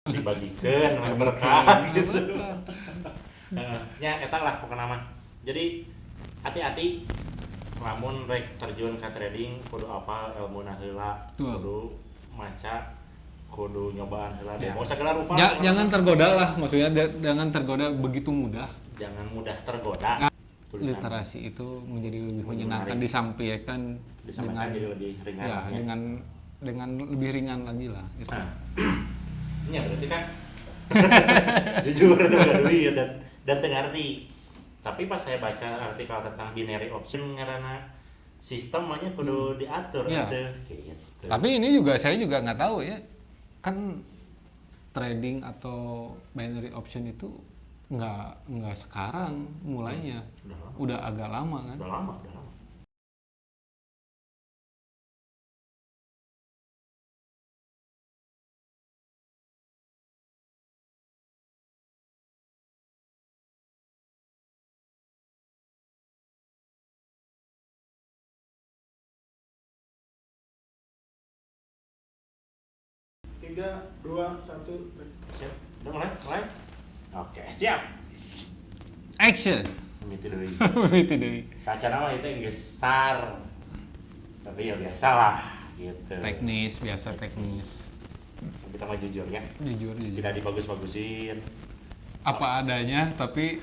dibagikan berkah gitu. Nya eta lah pokoknya mah. Jadi hati-hati lamun rek terjun ke trading kudu apal ilmuna heula, kudu maca, kudu nyobaan heula deh. Mau segala rupa. Jangan tergoda lah, maksudnya jangan tergoda begitu mudah. Jangan mudah tergoda. Literasi itu menjadi lebih menyenangkan disampaikan dengan jadi lebih ringan. Ya, dengan lebih ringan lagi lah itu. Iya berarti kan jujur itu gak duit dan tengarti. Tapi pas saya baca artikel tentang binary option karena sistemnya kudu diatur gitu. Tapi ini juga saya juga nggak tahu ya, kan trading atau binary option itu nggak sekarang mulainya, udah agak lama kan? Udah lama. Tiga, dua, satu. Siap, udah mulai? Oke, siap. Action. Mimiti deui. Mimiti deui. Saca nama itu Inggris star. Tapi ya biasa lah gitu. Biasa teknis. Kita mah jujur ya. Jujur. Tidak dibagus-bagusin. Apa adanya, tapi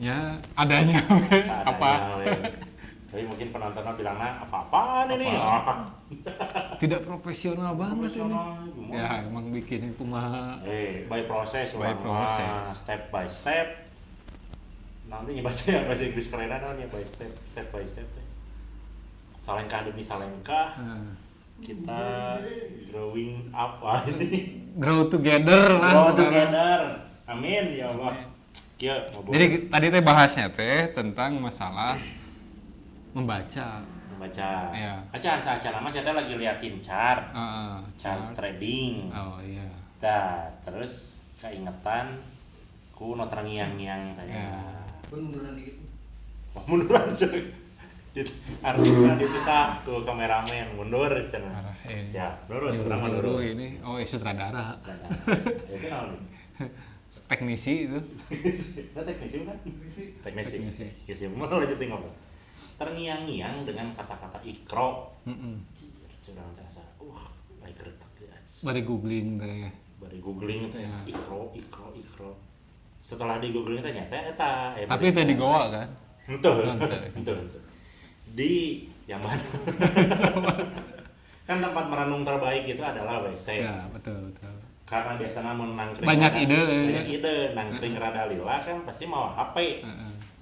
ya adanya. Apa? Tapi mungkin penontonnya bilangnya apa-apaan ini? Tidak profesional banget ini. Ya emang bikin kumaha. By process, step by step. Nanti bahasa Inggris kerenan namanya step by step. Salengkah demi salengkah. Kita growing up ini. Grow together lah. Grow together. Amin ya Allah. Jadi tadi teh bahasnya teh tentang masalah membaca. Ya. Acan nama saya lagi liatin chart trading. Oh iya. Terus keingetan ku no terngiang-ngiang tanya. Munduran dikit. Munduran sih. Artisnya kita tuh kameramen mundur cenah. Siap. Mundur ini. Oh, sutradara. Itu naon? Teknisi itu. Teknisi bukan? Teknisi. Ya sih, mau lanjutin ngobrol. Terngiang-ngiang dengan kata-kata ikro. Curang terasa. Baik retak ya. Bari googling teh. Bari googling teh ikro. Setelah di googling teh nyata eta. Tapi itu di Goa kan? Betul. Di yang mana? Kan tempat merenung terbaik itu adalah WC. Ya, betul. Karena biasanya mau nangkring banyak ide, nangkring rada lila kan pasti mau HP.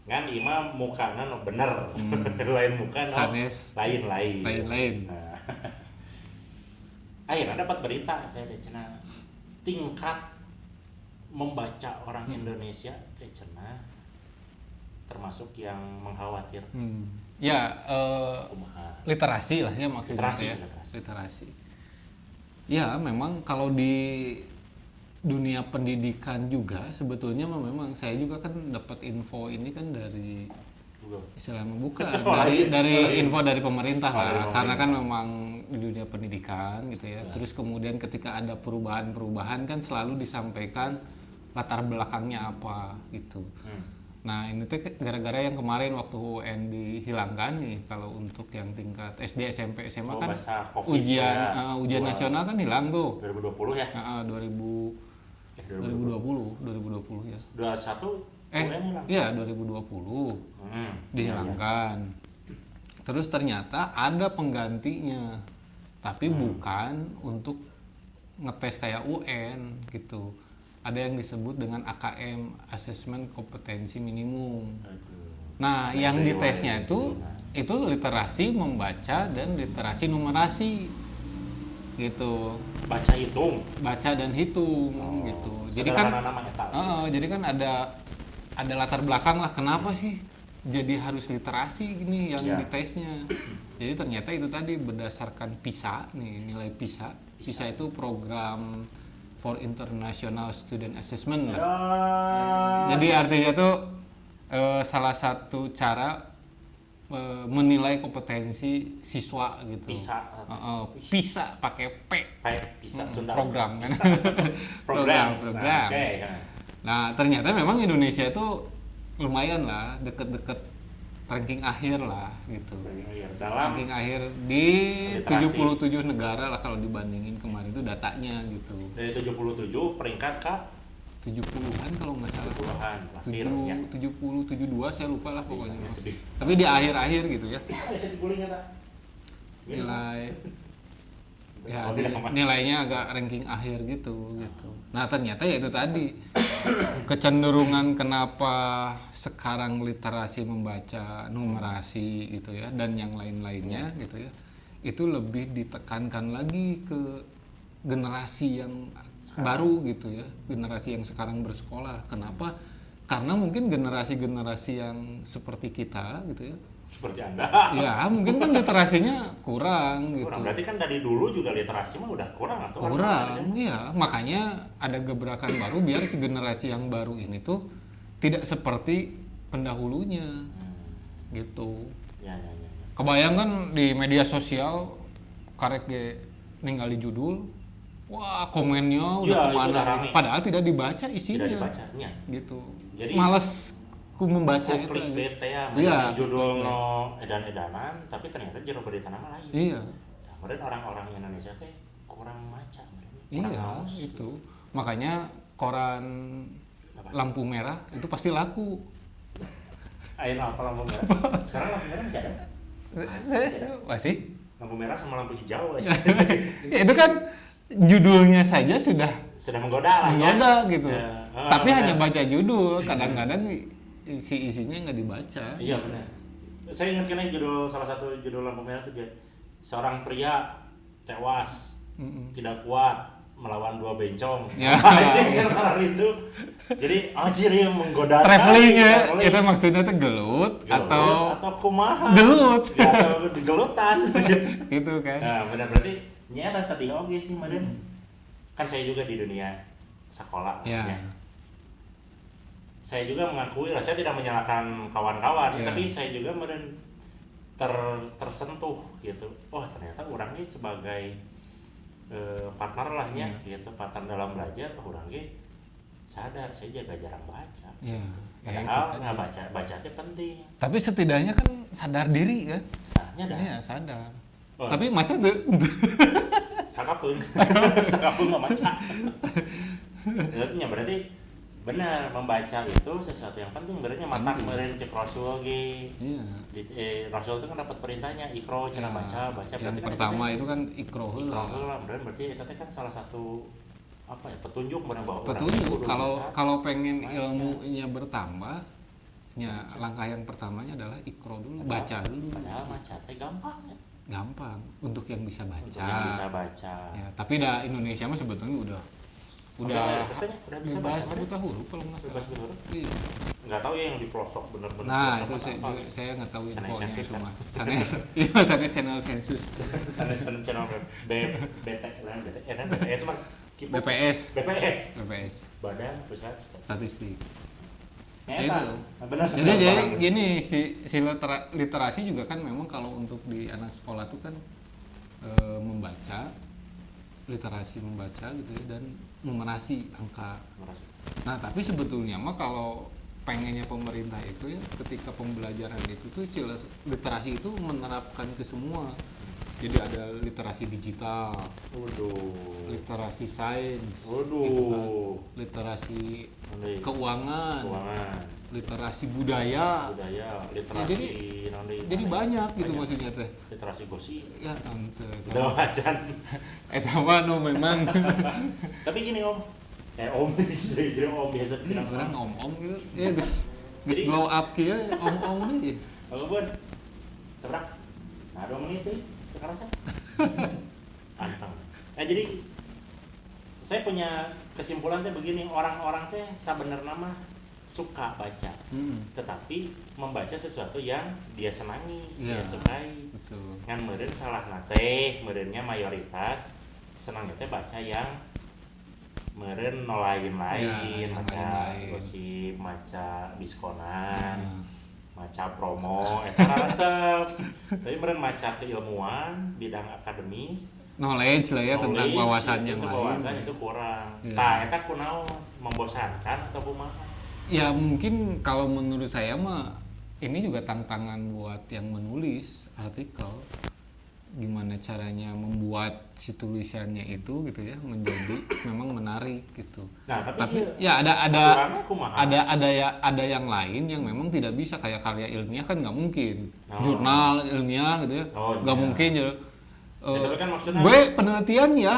Kan imam mukana no bener. Lain muka no lain. Akhirnya dapat berita saya teh cenah tingkat membaca orang Indonesia teh cenah termasuk yang mengkhawatirkan. Ya, literasi lah ya maksudnya. Literasi. Ya, memang kalau di dunia pendidikan juga sebetulnya memang saya juga kan dapat info ini kan dari istilahnya bukan dari info dari pemerintah lah, karena kan memang di dunia pendidikan gitu ya. Terus kemudian ketika ada perubahan kan selalu disampaikan latar belakangnya apa gitu. Nah ini tuh gara-gara yang kemarin waktu UN dihilangkan nih, kalau untuk yang tingkat SD, SMP, SMA kan ujian nasional kan hilang tuh. 2020 ya? 2020 ya. 21 UN hilang? Iya 2020 dihilangkan. Terus ternyata ada penggantinya, tapi bukan untuk ngetes kayak UN gitu. Ada yang disebut dengan AKM, Assessment Kompetensi Minimum. Nah, yang ditesnya itu literasi membaca dan literasi numerasi gitu. Baca dan hitung gitu. Jadi kan jadi kan ada latar belakang lah kenapa sih jadi harus literasi gini yang ditesnya. Jadi ternyata itu tadi berdasarkan PISA nih, nilai PISA. PISA itu program for International Student Assessment lah. Jadi artinya tuh salah satu cara menilai kompetensi siswa gitu. PISA pakai P. Bisa Sunda. Program kan. Program. Program. Oke. Nah, ternyata memang Indonesia itu lumayan lah, deket-deket ranking akhir lah gitu. Dalam Ranking akhir di literasi. 77 negara lah kalau dibandingin kemarin itu datanya gitu. dari 77 peringkat ke 70-an kalau nggak salah. 70-an akhir ya. 70, 72 saya lupa lah pokoknya. Ya, sedih. Tapi di akhir-akhir gitu ya. Ada sedih gulingnya tak? Nilai ya Oh, tidak apa-apa. nilainya agak ranking akhir gitu. Nah, ternyata ya itu tadi kecenderungan kenapa sekarang literasi membaca, numerasi gitu ya dan yang lain-lainnya gitu ya. Itu lebih ditekankan lagi ke generasi yang baru gitu ya, generasi yang sekarang bersekolah. Kenapa? Karena mungkin generasi-generasi yang seperti kita gitu ya, Seperti Anda. ya mungkin kan literasinya kurang gitu. Kurang. Berarti kan dari dulu juga literasi mah udah kurang atau Kurang, iya. Makanya ada gebrakan baru biar si generasi yang baru ini tuh tidak seperti pendahulunya gitu. Ya. Kebayang kan di media sosial karek ge ningali judul, wah komennya udah Ya, itu kemana, udah rame. padahal tidak dibaca isinya. Tidak dibacanya. Gitu. Jadi Males ku membaca itu. Clickbait ya, Iya, judul no edan-edanan, tapi ternyata jero berita nama lain. Iya. Nah, kemudian orang-orang Indonesia teh kurang maca, kurang Iya, haus. itu. Makanya koran Apa? lampu merah itu pasti laku. Ayo apa lampu merah? Sekarang lampu merah masih ada? Masih? Lampu merah sama lampu hijau Ya, itu kan judulnya saja sudah sudah menggoda lah ya. menggoda gitu. Ya. Tapi Benar. hanya baca judul, kadang-kadang isinya nggak dibaca. Iya benar. Saya ingat kena judul salah satu judul lampu merah itu dia seorang pria tewas tidak kuat melawan dua bencong. Ya. Karena itu. Jadi ciri yang menggoda. Traveling ya, Traveling. itu maksudnya tuh gelut atau kumaha. gelut. Ya, atau gelutan. gitu kan. Nah, benar berarti nyata sedih oke sih, Maden. Kan saya juga di dunia sekolah. Ya. Ya. Saya juga mengakui lah, saya tidak menyalahkan kawan-kawan, Ya. tapi saya juga Maden tersentuh gitu. Oh, ternyata orangnya sebagai partner lah ya, gitu, partner dalam belajar, orangnya sadar saya juga jarang baca. Ya, ya itu Padahal tadi. nggak baca itu penting. Tapi setidaknya kan sadar diri kan? Nah, nyadar. Iya, sadar. Oh. Tapi masa tuh Sakapun nggak baca. Ya, berarti benar membaca itu sesuatu yang penting. Berarti mata Penting. kemarin cek Rasul ge. iya. Rasul itu kan dapat perintahnya ikro cara Ya, baca. yang Berarti kan pertama itu kan ikro ikro heula. heula. Berarti itu teh kan salah satu apa ya petunjuk benar bahwa orang Petunjuk kudu kalau bisa kalau pengen baca. ilmunya bertambah, ya langkah yang pertamanya adalah ikro dulu, baca dulu. Padahal baca teh gampang ya. Gampang untuk yang bisa baca. Untuk yang bisa baca. Ya, tapi dah Indonesia mah sebetulnya udah Maksudnya udah bisa bebas baca. buta huruf kalau nggak Bebas salah. huruf. Iya. Nggak tahu ya yang di pelosok benar-benar. Nah, pelosok itu atau saya, apa. saya nggak tahu Sanes infonya sensus itu kan? mah. Sanes, iya sanes channel sensus. Sanes channel BPS mah. BPS. BPS. Badan Pusat Statistik. Ya, Ya, itu. Nah, benar. Jadi gini si literasi juga kan memang kalau untuk di anak sekolah tuh kan membaca, literasi membaca gitu ya, dan numerasi angka. Nah, tapi sebetulnya mah kalau pengennya pemerintah itu ya ketika pembelajaran itu tuh literasi itu menerapkan ke semua. Jadi ada literasi digital, Waduh. literasi sains, Waduh. gitu kan. Literasi Nanti keuangan, keuangan, literasi budaya. budaya, Ya, literasi nanti. Jadi banyak gitu maksudnya teh. Literasi gosip. Ya ante. Udah wajan. Eta mah no memang. Tapi gini Om. Om jadi Om biasa Ini bilang orang Om. om gitu. Ya geus Jadi- blow up kieu om deui. Aku pun seberang. Nah, 2 menit deh. Sekarang saya. Anteng. Jadi saya punya kesimpulan teh begini, orang-orang teh sebenarnya mah suka baca, tetapi membaca sesuatu yang dia senangi, Iya. dia sukai. Betul. Ngan meureun salah teh, meureunnya mayoritas senang teh baca yang meureun no lain-lain, Ya, yang maca lain-lain. gosip, maca biskonan. Nah, maca promo eta resep. Tapi meureun maca keilmuan bidang akademis, knowledge lah ya tentang knowledge, wawasan itu yang wawasan lain. itu kurang. Iya. Tah eta kunaon membosankan atau kumaha? Ya mungkin kalau menurut saya mah ini juga tantangan buat yang menulis artikel, gimana caranya membuat si tulisannya itu gitu ya menjadi memang menarik gitu. Nah, Tapi iya, ya ada aturannya kumaha? ada yang lain yang memang tidak bisa, kayak karya ilmiah kan nggak mungkin, Oh. jurnal ilmiah gitu ya Oh, nggak iya. mungkin ya. Tapi kan maksudnya Gue penelitian ya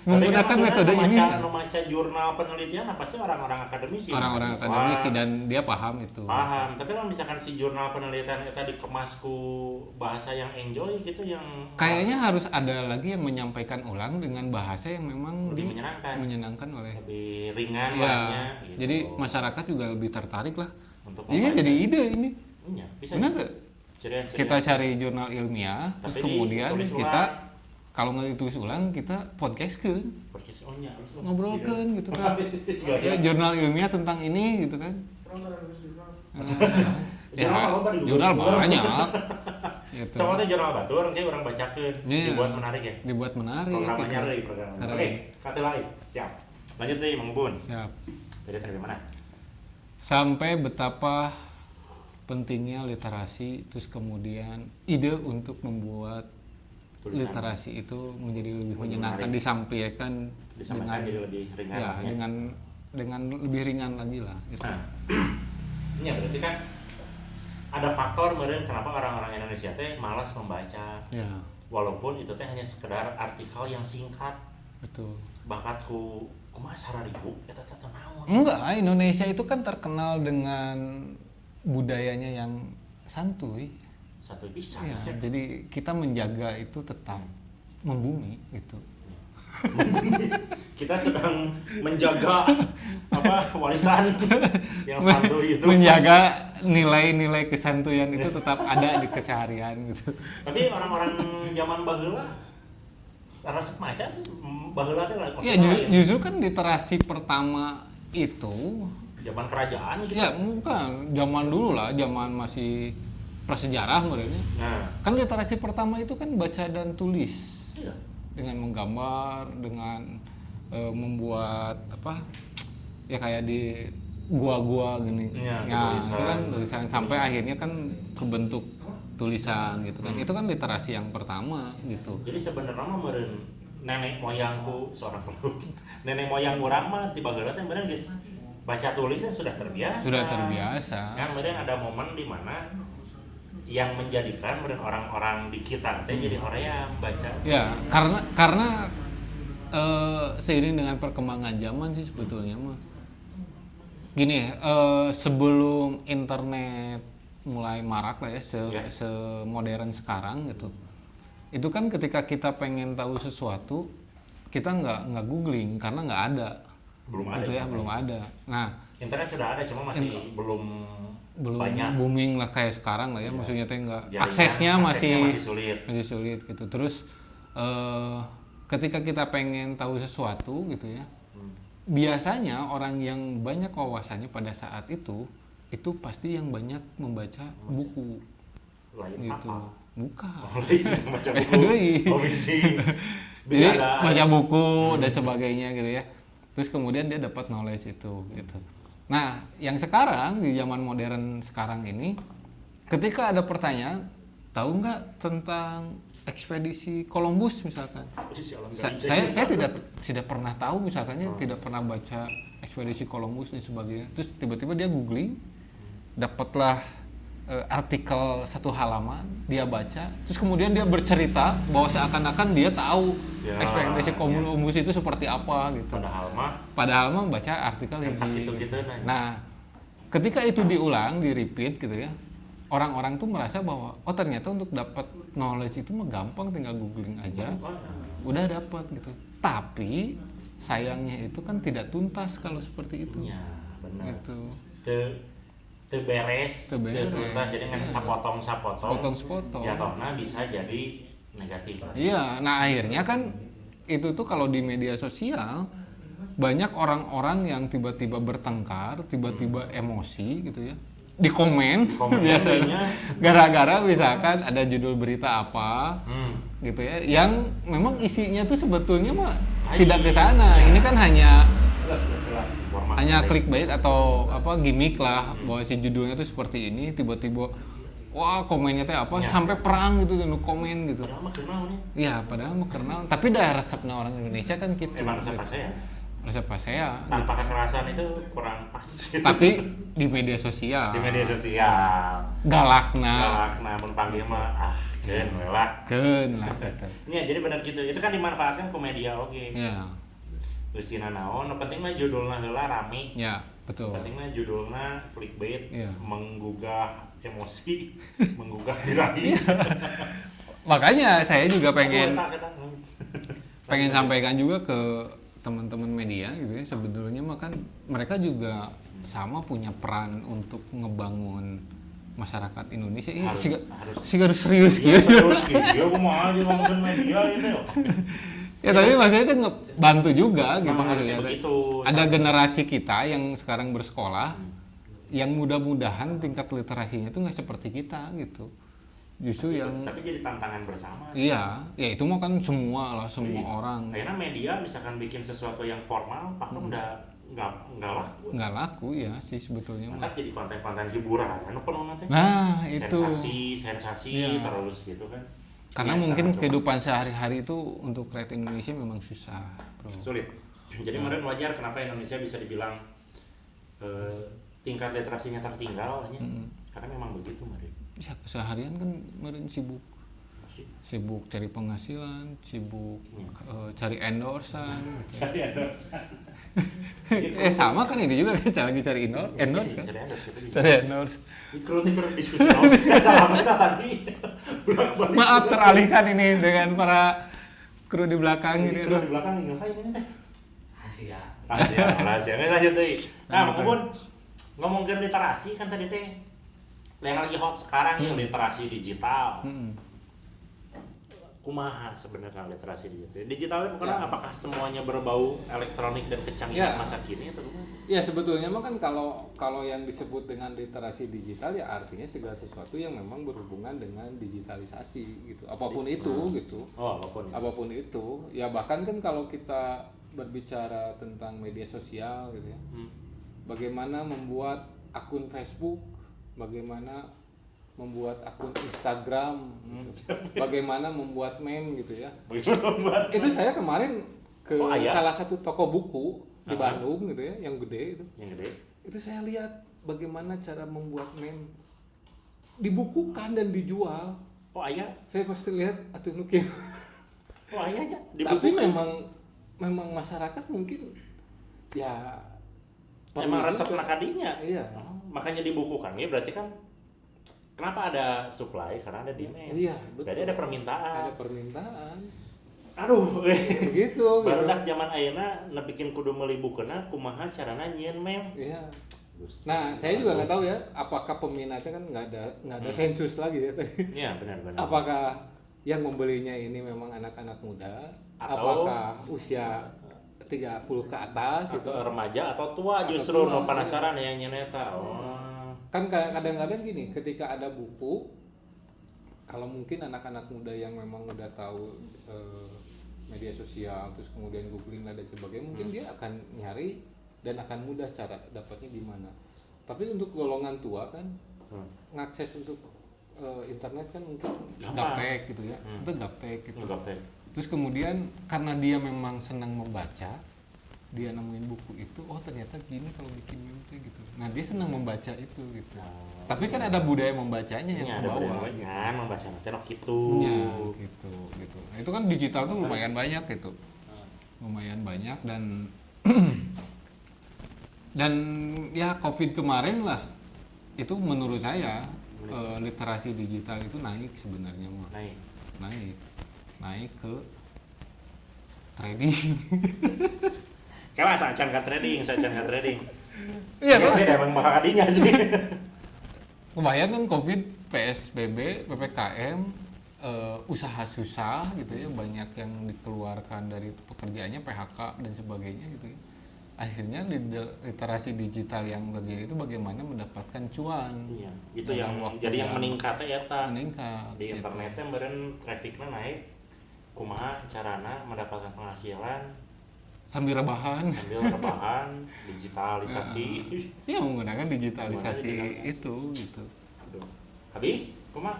menggunakan metode ini. Maca jurnal penelitian pasti orang-orang akademisi. Orang-orang mahasiswa. akademisi dan dia paham itu. Paham, tapi kalau misalkan si jurnal penelitian itu dikemas ku bahasa yang enjoy gitu, yang Kayaknya harus ada lagi yang menyampaikan ulang dengan bahasa yang memang lebih menyenangkan, oleh. lebih ringan Ya, lahnya, gitu. jadi masyarakat juga lebih tertarik lah. Untuk Iya, membaca. jadi ide ini. Iya, bisa. Benar nggak? Cerian. Kita cari jurnal ilmiah, terus Tapi kemudian ditulis kita ulang. kalau nggak ditulis ulang kita podcastkeun, Podcast ohnya ngobrolkeun gitu kan. Iya. Ya, jurnal ilmiah tentang ini gitu kan. Orang pada nulis jurnal. Ya, Jurnal apa di jurnal Google? banyak. Gitu. Coba teh jurnal batur kayak orang bacakeun, Iya. dibuat menarik ya. Dibuat menarik Programnya gitu. deui programnya. Keren. Oke, kata lain. Siap. Lanjut deh, Mang Bun. Siap. Jadi dari mana? Sampai betapa pentingnya literasi, terus kemudian ide untuk membuat Tulisan. literasi itu menjadi lebih Lebih menyenangkan, menarik. disampaikan Disampaikan jadi lebih ringan. ya, lah ya. dengan lebih ringan lagi lah gitu. Nah, ini berarti kan ada faktor meureun kenapa orang-orang Indonesia teh malas membaca, Ya, walaupun itu teh hanya sekedar artikel yang singkat. betul. Bakatku kumaha sararibu eta teh naon? Enggak, Indonesia itu kan terkenal dengan budayanya yang santuy. Satu bisa. Ya, jadi kita menjaga itu tetap membumi gitu. Kita sedang menjaga apa warisan yang santuy itu. Menjaga nilai-nilai kesantuyan itu tetap ada di keseharian gitu. Tapi orang-orang zaman baheula resep maca tuh baheula teh lah. Ya justru kan literasi pertama itu zaman kerajaan gitu. ya bukan zaman dulu lah, zaman masih prasejarah modelnya. Nah, Kan literasi pertama itu kan baca dan tulis. iya. Dengan menggambar, dengan membuat apa? Ya kayak di gua-gua gini. Iya, Ya, tulisan. itu kan tulisan sampai akhirnya kan kebentuk tulisan gitu kan. Itu kan literasi yang pertama gitu. Jadi sebenarnya mah meureun nenek moyangku seorang peluk. Nenek moyang urang mah di bageula teh bener geus baca tulisnya sudah terbiasa. Sudah terbiasa. Kan meureun ada momen di mana yang menjadikan meureun orang-orang di kita teh jadi hoream baca. Ya, karena seiring dengan perkembangan zaman sih sebetulnya mah. Gini, sebelum internet mulai marak lah ya, Ya. semodern sekarang gitu. Itu kan ketika kita pengen tahu sesuatu, kita nggak googling karena nggak ada. Belum ada. Gitu ya, belum ada. Nah, Internet sudah ada cuma masih belum banyak. booming lah kayak sekarang lah ya, Iya. maksudnya teh nggak Jaringan, aksesnya masih masih sulit. gitu. Terus ketika kita pengen tahu sesuatu gitu ya, biasanya orang yang banyak wawasannya pada saat itu pasti yang banyak membaca buku Lain gitu. apa? Bukan. Oh, lain baca buku. Doi. Oh, bisa. Jadi ada. baca buku dan sebagainya gitu ya. Terus kemudian dia dapat knowledge itu gitu. Nah, yang sekarang di zaman modern sekarang ini, ketika ada pertanyaan, tahu nggak tentang ekspedisi Columbus misalkan? Saya tidak pernah tahu misalkannya, tidak pernah baca ekspedisi Columbus dan sebagainya. Terus tiba-tiba dia googling, dapatlah artikel satu halaman, dia baca, terus kemudian dia bercerita bahwa seakan-akan dia tahu Ya, ekspedisi Columbus itu seperti apa gitu. Padahal mah baca artikel yang hiji sakit gitu. gitu, Nah, ketika itu diulang, di repeat gitu ya, orang-orang tuh merasa bahwa oh ternyata untuk dapat knowledge itu mah gampang, tinggal googling aja, udah dapat gitu. Tapi sayangnya itu kan tidak tuntas kalau seperti itu. Ya, benar. Gitu. Teu beres, Teu beres. tuntas, jadi kan sapotong-sapotong. Sepotong-sepotong. Jatuhna bisa jadi negatif. Iya, nah akhirnya kan itu tuh kalau di media sosial banyak orang-orang yang tiba-tiba bertengkar, tiba-tiba emosi gitu ya. di komen biasanya gara-gara misalkan ada judul berita apa gitu ya yang memang isinya tuh sebetulnya mah tidak ke sana. Ini kan hanya clickbait atau apa gimmick lah bahwa si judulnya tuh seperti ini, tiba-tiba wah komennya teh apa sampai perang gitu dan komen gitu. Padahal mah kenal nih. Iya, padahal mah kenal. Tapi dah resepnya orang Indonesia kan gitu. Emang resep saya. Resep saya. Tanpa kekerasan itu kurang pas. Tapi di media sosial. Di media sosial. Galakna. Mun panggil mah keun we lah. Keun lah gitu. Iya, jadi benar gitu. Itu kan dimanfaatkan ke media oke. Iya. Usina naon, penting mah judulna heula rame. Ya, betul. Penting mah judulna clickbait, Iya. menggugah emosi, menggugah birahi. Makanya saya juga pengen sampaikan juga ke teman-teman media gitu ya, sebetulnya mah kan mereka juga sama punya peran untuk ngebangun masyarakat Indonesia. Harus serius gitu. Terus gitu, aku mau aja ngomongin media gitu. Ya tapi maksudnya itu ngebantu juga gitu harusnya maksudnya. begitu. Ada generasi kita yang sekarang bersekolah yang mudah-mudahan tingkat literasinya itu nggak seperti kita gitu. Justru yang tapi jadi tantangan bersama. Iya, ya itu mah kan semua orang. Karena media misalkan bikin sesuatu yang formal, pakai udah nggak laku. Nggak laku ya sih sebetulnya. Maka jadi konten-konten hiburan, anu penuh nanti. Nah itu. Sensasi Ya. terus gitu kan. Karena Ya, mungkin kehidupan sehari-hari itu untuk rakyat Indonesia memang susah, bro. Sulit. Jadi menurut wajar kenapa Indonesia bisa dibilang tingkat literasinya tertinggal, karena memang begitu, Mari. Ya keseharian kan kemarin sibuk cari penghasilan, sibuk cari endorsan. Cari endorsan. Sama kan ini juga kita lagi cari endorse kan. Cari endorse. Ikut diskusi salah kita tadi. Maaf teralihkan ini dengan para kru di belakang ini. Kru di belakang ngapain ini teh? Rahasia. Lanjut deh. Nah, kemudian ngomongin literasi kan tadi teh yang lagi hot sekarang ya literasi digital. Kumaha sebenarnya literasi digital? Digitalnya bukan apakah semuanya berbau elektronik dan kecanggihan masa kini atau gimana? Ya sebetulnya mah kan kalau yang disebut dengan literasi digital ya artinya segala sesuatu yang memang berhubungan dengan digitalisasi gitu. Apapun itu gitu. Oh, apapun itu. Ya bahkan kan kalau kita berbicara tentang media sosial gitu ya. Bagaimana membuat akun Facebook, bagaimana membuat akun Instagram, gitu. Bagaimana membuat meme gitu ya. Itu saya kemarin ke salah satu toko buku di Bandung gitu ya, yang gede itu. Yang gede. Itu saya lihat bagaimana cara membuat meme, dibukukan dan dijual. Oh ayah. Saya pasti lihat atuh nuki. Oh ayah aja. Tapi memang masyarakat mungkin ya emang resep nakadinya. Iya. Makanya dibukukan ya berarti kan kenapa ada supply? Karena ada demand. Iya, betul. Berarti ada permintaan. Ada permintaan. Aduh, begitu. Barudak zaman ayeuna nepikin kudu meuli bukeuna kumaha carana nyieun meme. Iya. Nah, saya juga nggak tahu ya, apakah peminatnya kan nggak ada sensus lagi ya tadi. Iya, benar. Apakah yang membelinya ini memang anak-anak muda? Apakah usia 30 ke atas atau gitu? remaja atau tua justru no penasaran yang nyeneta. Kan kadang-kadang gini, ketika ada buku, kalau mungkin anak-anak muda yang memang udah tahu media sosial, terus kemudian googling dan sebagainya, mungkin dia akan nyari dan akan mudah cara dapatnya di mana. Tapi untuk golongan tua kan, ngakses untuk internet kan mungkin gaptek gitu ya, itu gaptek gitu. Terus kemudian karena dia memang senang membaca, dia nemuin buku itu, oh ternyata gini kalau bikin meme tuh gitu. Nah dia senang membaca itu gitu. Tapi kan ada budaya membacanya yang ke bawah. Kan membaca nanti gitu. Ya, gitu. Nah itu kan digital tuh lumayan banyak gitu. Lumayan banyak dan ya COVID kemarin lah itu menurut saya literasi digital itu naik sebenarnya mah. Naik ke trading. Kayak saya can trading. Iya kan? Saya emang bakal kadinya sih. Kebayang kan COVID, PSBB, PPKM, usaha susah gitu ya, banyak yang dikeluarkan dari pekerjaannya, PHK dan sebagainya gitu ya. akhirnya literasi digital yang terjadi itu bagaimana mendapatkan cuan. Iya, itu Dalam yang waktu jadi yang yang meningkat ya ta. meningkat Di gitu. internetnya meureun trafficnya naik. Kumaha carana mendapatkan penghasilan Sambil rebahan sambil rebahan digitalisasi. ya menggunakan digitalisasi Menggunakan digitalisasi. itu gitu. Aduh. Habis? Kumaha?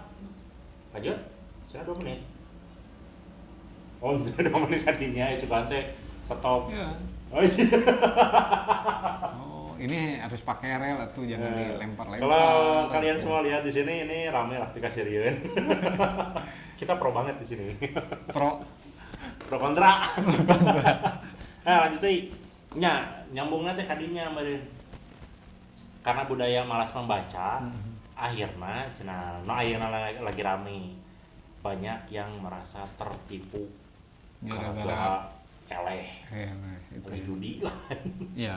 Lanjut? Cina 2 menit. Oh, 2 menit tadinya suka teh stop. Ya. Oh iya. Oh, ini harus pakai rel tuh, jangan dilempar-lempar. Kalau kalian semua lihat di sini ini rame lah aplikasi Riun. Kita pro banget di sini. Pro Pro kontra. Nah, lanjut euy. Nya, nyambungna teh kadinya meureun. Karena budaya malas membaca, akhirnya cenah no ayeuna lagi rame. Banyak yang merasa tertipu gara-gara eleh, itu. oleh judi lah. Ya.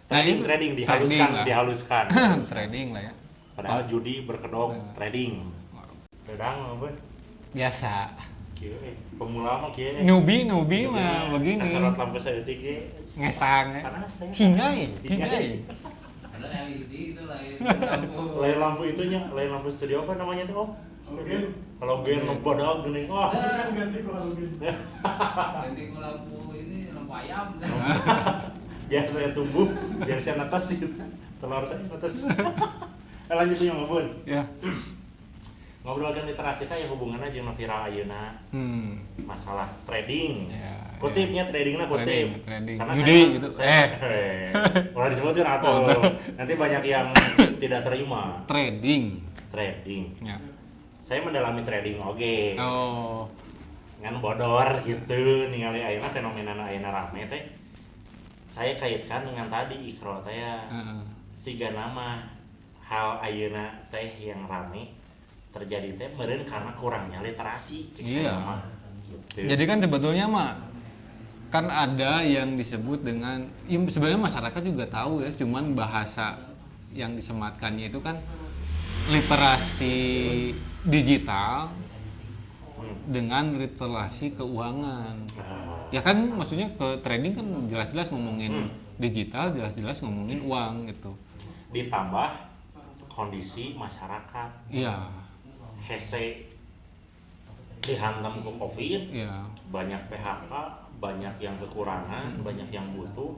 Trading dihaluskan, lah. dihaluskan. Trading lah ya. Padahal judi berkedok Nah. trading. Redang apa? Biasa. Kieu pemula mah kieu. Nubi mah begini. Kasorot lampu saeutik ge. Ngesang ya. Panas ya. Hingai. Ada LED itu lain lampu. Lain lampu itunya, lain lampu studio apa namanya tuh, Om? Studio. Halogen bodoh geuning. Wah. Ganti ku halogen. Ganti ku lampu ini lampu ayam. Biar saya tumbuh, biar saya netes gitu. Telur saya netes. Lanjut nya Bun. Ya. Ngobrolkeun literasi teh hubunganna jeung viral ayeuna. Masalah trading. Ya, Kutipnya tradingnya kutip. Trading. Karena Judi saya, gitu. Saya, Udah disebutin atau nanti banyak yang tidak terima. Trading. Trading. Ya. Saya mendalami trading oge. Oh. Ngan bodor gitu ningali ayeuna fenomena ayeuna rame teh. Saya kaitkan dengan tadi ikro teh ya. Siga nama hal ayeuna teh yang rame terjadi teh meureun karena kurangnya literasi cek Iya. saya mah. Gitu. Jadi kan sebetulnya mah kan ada yang disebut dengan ya sebenarnya masyarakat juga tahu ya, cuman bahasa yang disematkannya itu kan literasi digital dengan literasi keuangan. Ya kan maksudnya ke trading kan jelas-jelas ngomongin digital, jelas-jelas ngomongin uang gitu. Ditambah kondisi masyarakat Iya. hese dihantam ke Covid, Iya. banyak PHK, banyak yang kekurangan, banyak yang butuh.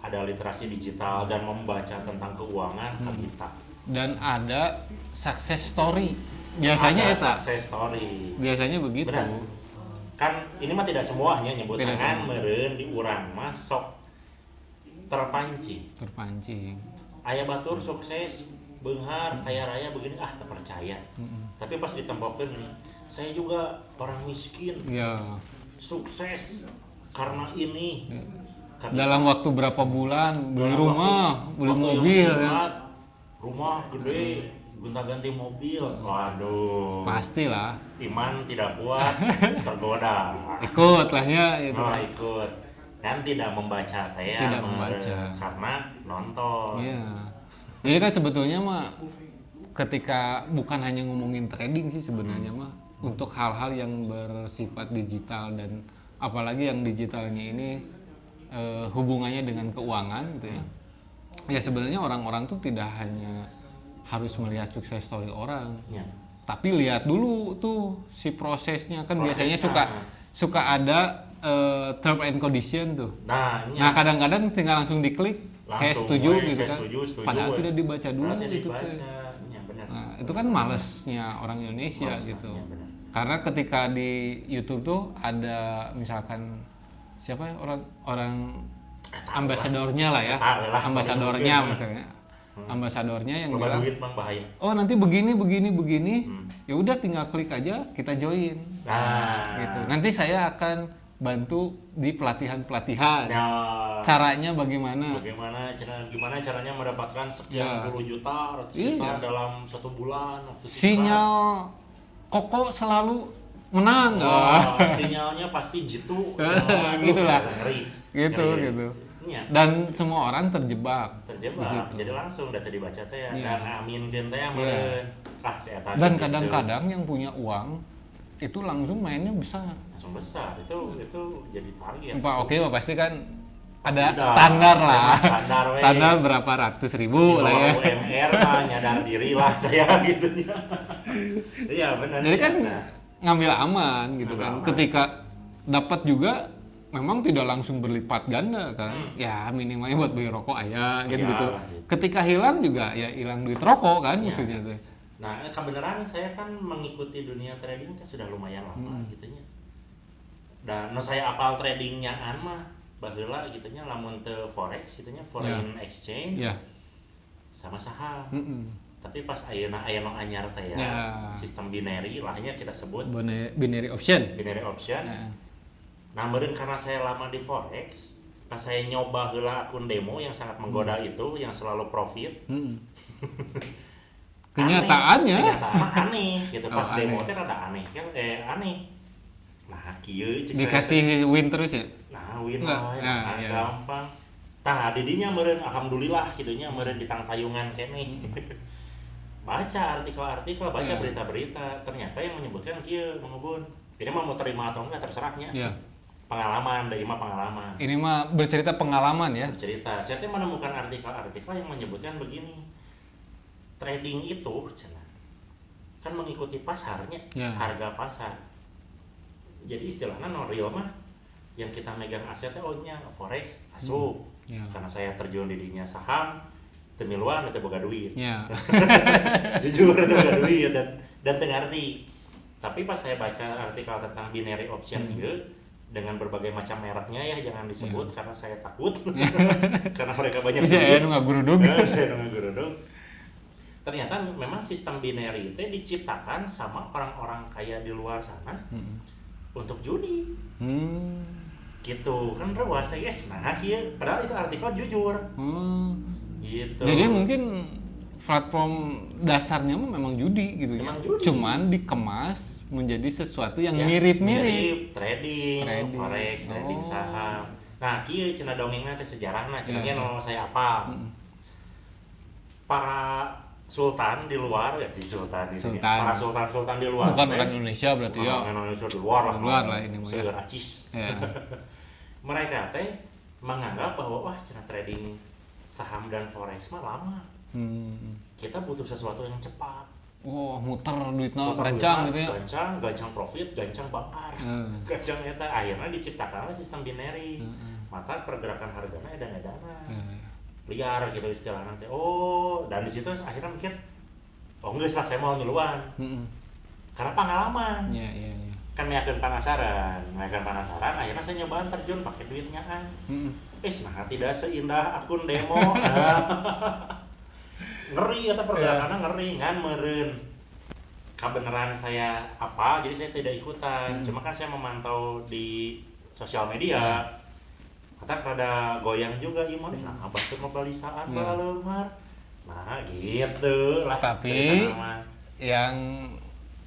Ada literasi digital dan membaca tentang keuangan kan kita. Dan ada success story. Biasanya Ada eta. success story. Biasanya begitu. Benar. Kan ini mah tidak semuanya nyebut Tidak kan semua. meureun di urang mah sok terpancing. Terpancing. Aya batur sukses, beunghar, kaya raya begini terpercaya. Tapi pas ditempelkeun nih, saya juga orang miskin, Ya. sukses karena ini. Kata- Dalam waktu berapa bulan beli dalam rumah, waktu- beli waktu yang mobil ya. singkat, rumah gede, gonta-ganti mobil. Waduh. Pastilah. Iman tidak kuat, tergoda. Ikut lahnya itu. Nah, ikut dan tidak membaca saya Tidak membaca. karena nonton. Iya. Jadi kan sebetulnya mah ketika bukan hanya ngomongin trading sih sebenarnya mah untuk hal-hal yang bersifat digital dan apalagi yang digitalnya ini hubungannya dengan keuangan gitu ya. Ya sebenarnya orang-orang tuh tidak hanya harus melihat sukses story orang, Ya. tapi lihat dulu tuh si prosesnya kan biasanya Prosesnya. suka ada term and condition tuh. Nah, Nah kadang-kadang tinggal langsung diklik saya Langsung, setuju we, gitu saya kan. setuju, Padahal we. tidak dibaca dulu Padahal tidak gitu dibaca. tuh. Ya, benar. Nah itu kan malesnya orang Indonesia Malesnya, gitu. ya, benar. Karena ketika di YouTube tuh ada misalkan siapa ya orang ambasadornya lah ya, Tahu lah, ambasadornya disebutkan. misalnya, ambasadornya yang Loba bilang, duit bang bahaya. oh nanti begini, ya udah tinggal klik aja kita join, Nah, gitu. Nanti saya akan bantu di pelatihan-pelatihan. Nah, Caranya bagaimana? gimana caranya mendapatkan sekian Ya. puluh juta, ratus Iya. juta dalam 1 bulan waktu Sinyal koko selalu menang. Wah, sinyalnya pasti jitu. Gitu lah. Ngeri. Gitu, Ngeri. gitu. Iya. Dan semua orang terjebak. di Terjebak. situ. Jadi langsung data dibaca teh ya. Iya. Dan aminkeun teh meureun. Saya tahu. Dan kadang-kadang yang punya uang itu langsung mainnya besar. langsung besar. Itu jadi target. Pak oke Pak pasti kan ada Udah, standar saya lah. mah standar we. Standar berapa ratus Di ribu lah ya. bawah UMR mah nyadar diri lah saya gitu. Iya benar. Jadi kan Nah, ngambil aman gitu Ngambil kan. aman. Ketika dapat juga memang tidak langsung berlipat ganda kan. Ya minimalnya buat beli rokok aja gitu. Iya, gitu. gitu. Ketika hilang juga ya hilang duit rokok kan Iya. maksudnya tuh. Nah, kebenaran saya kan mengikuti dunia trading itu sudah lumayan lama gitunya. Dan saya apal tradingnya mah baheula gitunya lamun teu forex gitunya foreign exchange Ya. sama saham. Mm-mm. Tapi pas ayeuna aya nu anyar teh ya, Ya. sistem binary lahnya kita sebut Binary option. binary option. Ya. Nah, meureun karena saya lama di forex, pas saya nyoba heula akun demo yang sangat menggoda itu yang selalu profit. Mm-mm. Kenyataannya Kenyataan aneh gitu. Pas Oh, demo aneh. teh rada aneh kan aneh. Nah, kieu cek saya teh. dikasih win terus ya. Nah, win Enggak, wae, nah, nah, iya. gampang. Tah, didinya meureun alhamdulillah gitunya meureun di tayungan keneh. Baca artikel-artikel, baca Iya. berita-berita, ternyata yang menyebutkan kieu Mang Ubun. Ini mah mau terima atau enggak terserahnya. Ya. Pengalaman, dari mah pengalaman. Ini mah bercerita pengalaman ya. Cerita, saya teh menemukan artikel-artikel yang menyebutkan begini. Trading itu cenah, kan mengikuti pasarnya, Ya. harga pasar. Jadi istilahnya no real mah yang kita megang asetnya nya forex asup. Ya. Karena saya terjun di dunia saham, temiluan teu boga duit. Ya. Jujur teu boga duit dan teu ngarti. Tapi pas saya baca artikel tentang binary option ieu dengan berbagai macam mereknya ya jangan disebut karena saya takut. Karena mereka banyak Bisa ya duit. nu ngagurudug. Saya ngagurudug. Ternyata memang sistem binary itu diciptakan sama orang-orang kaya di luar sana untuk judi. Gitu kan rewasa guys. Nah, kieu padahal itu artikel jujur. Gitu. Jadi mungkin platform dasarnya mah memang judi gitu Memang ya. judi. Cuman dikemas menjadi sesuatu yang Ya, mirip-mirip. trading, forex, trading Oh. saham. Nah, kieu cenah dongengna teh sejarahna cenah Ya, nu saya apal. Para sultan di luar ya sultan gitu ya. Sultan. Para sultan-sultan di luar. Bukan teh, orang Indonesia berarti ya. orang Indonesia di luar lah. Di luar lah ini mah ya. Seueur acis. Ya. Mereka teh menganggap bahwa wah cenah trading saham dan forex mah lama. Kita butuh sesuatu yang cepat. Oh, muter duitnya Putar gancang duitna, gitu ya. gancang profit, gancang bangkar. Gancang eta akhirnya diciptakanlah sistem binary. Mata pergerakan harganya edan-edana. Liar gitu istilahnya teh. Oh, dan di situ akhirnya mikir, oh geus lah saya mau ngiluan. Karena pengalaman. Iya, iya, iya. Kan meyakeun penasaran, akhirnya saya nyobaan terjun pakai duitnya kan. Nah tidak seindah akun demo. Ngeri atau pergerakannya ngeri kan meureun. Kebenaran saya apa, jadi saya tidak ikutan. Cuma kan saya memantau di sosial media. Kata rada goyang juga ieu mah nah batur mobilisaan bala leumar. Nah, gitu lah. Tapi ceritana mah. yang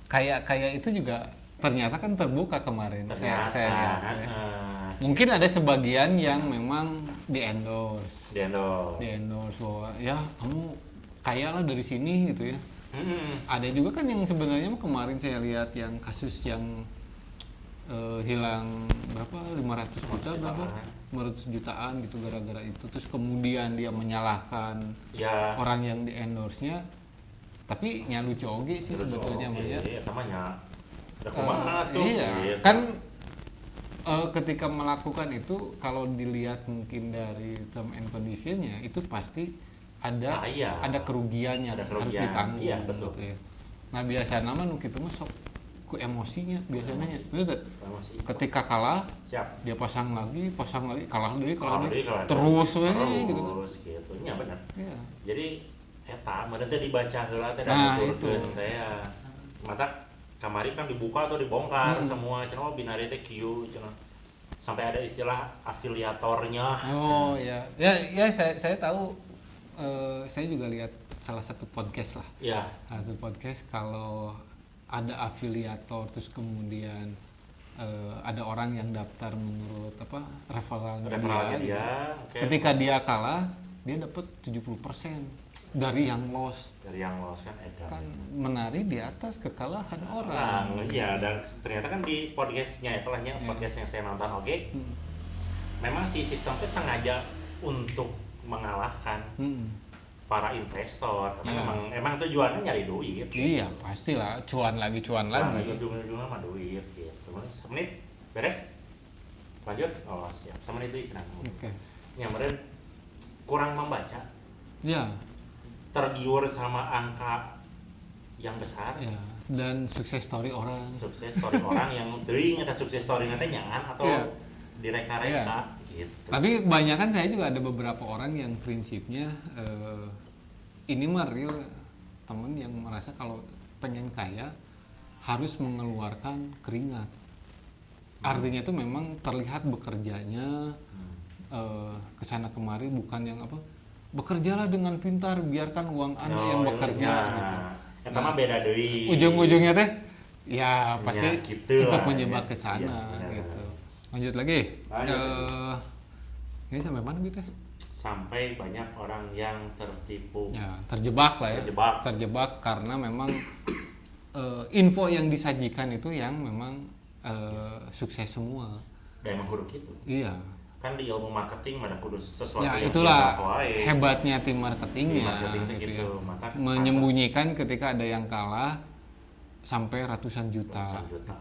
kayak itu juga ternyata kan terbuka kemarin. Ternyata, Saya lihat. Ya. Mungkin ada sebagian yang memang di-endorse bahwa ya kamu kaya lah dari sini gitu ya. Ada juga kan yang sebenarnya kemarin saya lihat yang kasus yang hilang berapa 500 juta berapa 500 jutaan gitu gara-gara itu, terus kemudian dia menyalahkan Ya. orang yang di-endorse-nya, tapi nya lucu oge sih sebetulnya mah ya. Iya, namanya. Udah kumaha tuh. Iya, gitu. kan ketika melakukan itu kalau dilihat mungkin dari term and condition-nya itu pasti ada Nah, iya. ada kerugiannya, Ada harus kerugian. ditanggung Iya, betul. gitu ya. Nah, biasanya mah nu kitu mah sok ku emosinya biasanya. Bener tuh? Sama sih. Ketika kalah Siap. dia pasang lagi, kalah deui, Kalau terus we gitu. Terus gitu. Nya bener. Iya. Jadi eta meureun teh dibaca heula teh dan Nah, nuturkeun itu. teh ya. Mata kamari kan dibuka atau dibongkar semua cenah binary teh kieu cenah. Sampai ada istilah afiliatornya. Oh ya, ya saya tahu. Saya juga lihat salah satu podcast lah. Ya. Satu podcast kalau ada afiliator terus kemudian ada orang yang daftar menurut referralnya Referralnya dia. dia. Oke. Ketika dia kalah, dia dapat 70% dari yang loss. Dari yang loss kan edan. Kan menari di atas kekalahan orang. Iya, dan ternyata kan di podcastnya itu lahnya podcast yang saya nonton oke. memang si sistem itu sengaja untuk mengalahkan para investor karena emang tujuannya nyari duit. Iya pastilah, cuan lagi. Ujung-ujungnya mah duit gitu. Semenit beres? Lanjut? Oh siap, semenit itu cenah. Oke. Yang kemarin kurang membaca, Ya. tergiur sama angka yang besar. Ya. Dan sukses story orang. Sukses story orang yang teuing eta sukses story nanti nyangan atau Iya. direka-reka gitu. Tapi kebanyakan saya juga ada beberapa orang yang prinsipnya ini mah real temen yang merasa kalau pengen kaya harus mengeluarkan keringat. Artinya itu memang terlihat bekerjanya kesana kemari, bukan yang apa, bekerjalah dengan pintar, biarkan uang Anda yang bekerja gitu. Eta mah beda deui. Ujung-ujungnya teh ya pasti Ya, gitu untuk lah, menjebak ya. ke sana Iya, gitu. Lanjut lagi. Lanjut. Ini sampai mana gitu ya? Sampai banyak orang yang tertipu. Ya, terjebak lah ya. Terjebak karena memang info yang disajikan itu yang memang sukses semua. Dan emang kudu gitu. Iya. Kan di ilmu marketing mana kudu sesuatu Ya yang itulah jebak wae. hebatnya tim marketingnya. Tim marketing tuh gitu gitu. ya. Maka Menyembunyikan ketika ada yang kalah sampai ratusan juta. ratusan juta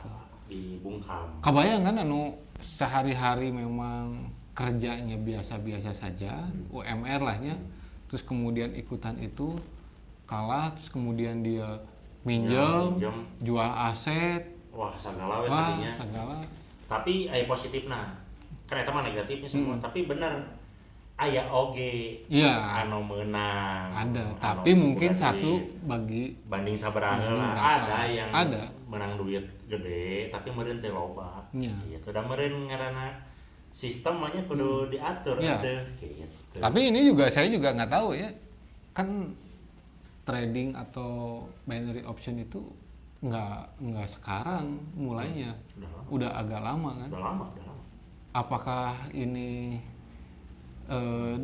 dibungkam. Kebayang kan anu sehari-hari memang kerjanya biasa-biasa saja, UMR lahnya, terus kemudian ikutan itu kalah, terus kemudian dia minjem, minjem. jual aset, Wah, segala we wah tadinya. segala. Tapi aya positifna. Kan eta mah negatifnya semua, tapi bener aya oge Iya, anu meunang. ada. anu Tapi mungkin boga satu duit. bagi banding sabaraha Banding lah berapa? ada yang Ada. menang duit gede tapi meureun teu loba. Iya. Gitu. Da meureun ngaranna sistem mah nya kudu diatur Iya. teh gitu. Tapi ini juga saya juga nggak tahu ya, kan trading atau binary option itu nggak sekarang mulainya, udah agak lama kan. Udah lama. Apakah ini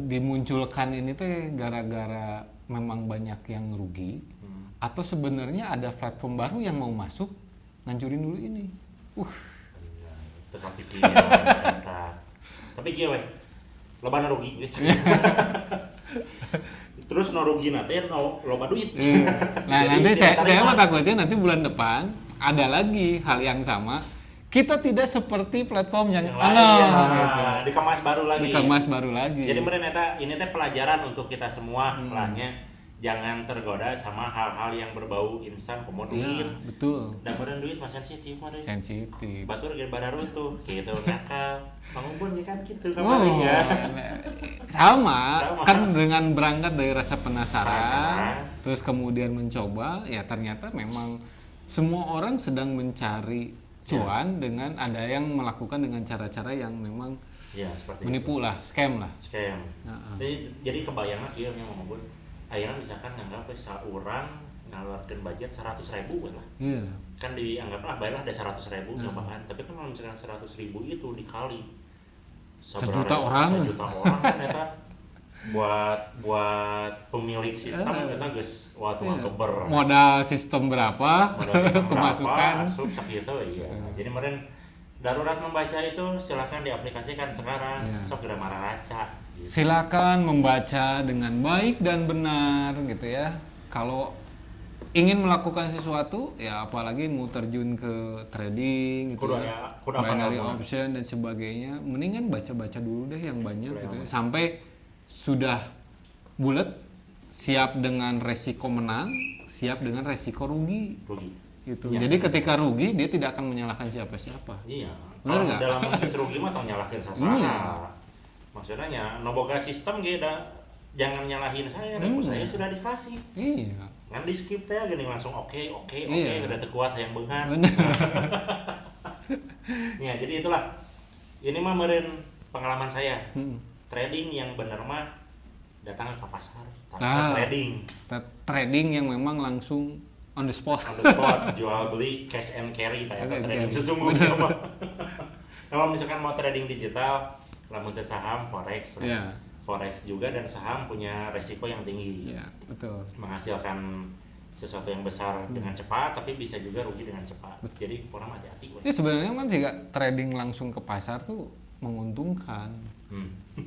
dimunculkan ini teh gara-gara memang banyak yang rugi, atau sebenarnya ada platform baru yang mau masuk ngancurin dulu ini? Teu kapikir eta. Tapi kieu we. Loba nu rugi geus. Terus nu rugina teh loba duit. Nah, Jadi, nanti ya, saya mah takutnya nanti bulan depan ada lagi hal yang sama. Kita tidak seperti platform yang lain, gitu. dikemas baru lagi. Dikemas baru lagi. Jadi meureun eta ini teh pelajaran untuk kita semua lahnya. Jangan tergoda sama hal-hal yang berbau instan komo duit. Iya, betul. Dan meureun duit mah sensitif mah deui. Sensitif. Batur ge bararu tuh gitu nakal. Pangumpul ge kan kitu Oh, kamari ya. sama, Sama. kan dengan berangkat dari rasa penasaran, Penasaran. terus kemudian mencoba, ya ternyata memang semua orang sedang mencari cuan dengan ada yang melakukan dengan cara-cara yang memang Ya, seperti menipu lah, scam lah. scam. Heeh. Jadi kebayangna kieu nya ngomongkeun. Ayeuna misalkan nganggap we saurang ngaluarkeun budget 100.000 lah. Iya. Kan dianggaplah bayarlah ada 100.000 nyobaan, tapi kan kalau misalkan 100.000 itu dikali Sejuta orang. sejuta orang kan eta buat pemilik sistem eta geus waktu Iya. keber Modal sistem berapa? modal sistem Pemasukan. berapa asup sakitu iya. Jadi meureun darurat membaca itu silahkan diaplikasikan sekarang. Iya. Sok geura mararaca gitu. Silakan membaca dengan baik dan benar gitu ya. Kalau ingin melakukan sesuatu ya apalagi mau terjun ke trading gitu Kudu ya, kudu apa binary ngomong. option dan sebagainya, mendingan baca-baca dulu deh yang banyak Kudu gitu ya. amat. Sampai sudah bulat, siap dengan resiko menang, siap dengan resiko rugi Rugi. gitu. Ya. Jadi ketika rugi dia tidak akan menyalahkan siapa-siapa. Iya. Bener Kalau nggak? dalam mengis rugi mah tong nyalakeun Iya. sasaha. Maksudnya nya no boga sistem ge da jangan nyalahin saya, dan saya sudah dikasih. Iya. Ngan di skip teh geuning langsung oke, Iya. udah teu kuat hayang beungan. Benar. Ya, jadi itulah. Ini mah meureun pengalaman saya. Hmm. Trading yang bener mah datang ke pasar, Ah. trading Trading yang memang langsung on the spot. on the spot, jual beli cash and carry kayak Cash and trading carry. sesungguhnya mah. Kalau misalkan mau trading digital, lamun teu saham forex. lah. Iya. Forex juga dan saham punya resiko yang tinggi. Iya, betul. Menghasilkan sesuatu yang besar dengan cepat tapi bisa juga rugi dengan cepat. Jadi orang hati-hati. Ya sebenarnya kan juga trading langsung ke pasar tuh menguntungkan.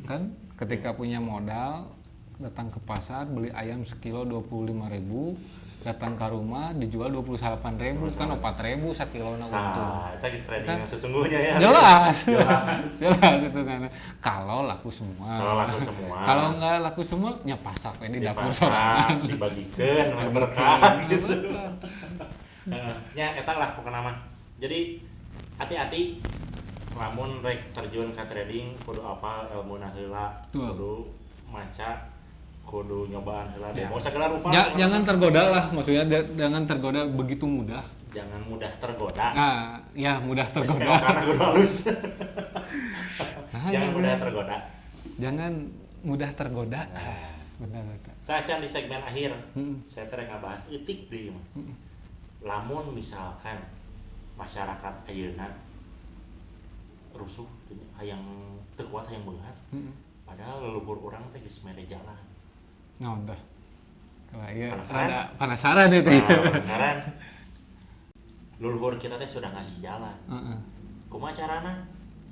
Kan ketika punya modal datang ke pasar beli ayam sekilo 25.000, datang ke rumah dijual 28.000, kan 4.000 sekilo na untung. Nah, itu geus trading Kan? yang sesungguhnya ya. Jelas. Jelas. Jelas itu kan. Kalau laku semua. Kalau laku semua. Kalau nggak laku semua, nya pasak we di dapur Dipasang, sorangan. dibagikeun mah berkah gitu. Nya eta lah pokona mah. Jadi hati-hati lamun rek terjun ke trading kudu apal ilmuna heula, Betul. kudu maca, kudu nyobaan heula Ya. deh. Mau segala rupa. Jangan tergoda lah, maksudnya jangan tergoda begitu mudah. Jangan mudah tergoda. Nah, ya mudah tergoda. Karena kudu halus. Nah, Jangan ya, mudah benar. tergoda. Jangan mudah tergoda. Nah. Benar eta. Sacan di segmen akhir, Mm-mm. saya teh ngabahas etik deui mah. Lamun misalkan masyarakat ayeuna rusuh teu nya, hayang teu kuat hayang beunghar, Mm-mm. padahal leluhur urang teh geus mere jalan. Nah, udah. Kalau iya Penasaran? ada penasaran itu. Nah, penasaran? Leluhur kita teh sudah ngasih jalan. Heeh. Kumaha carana?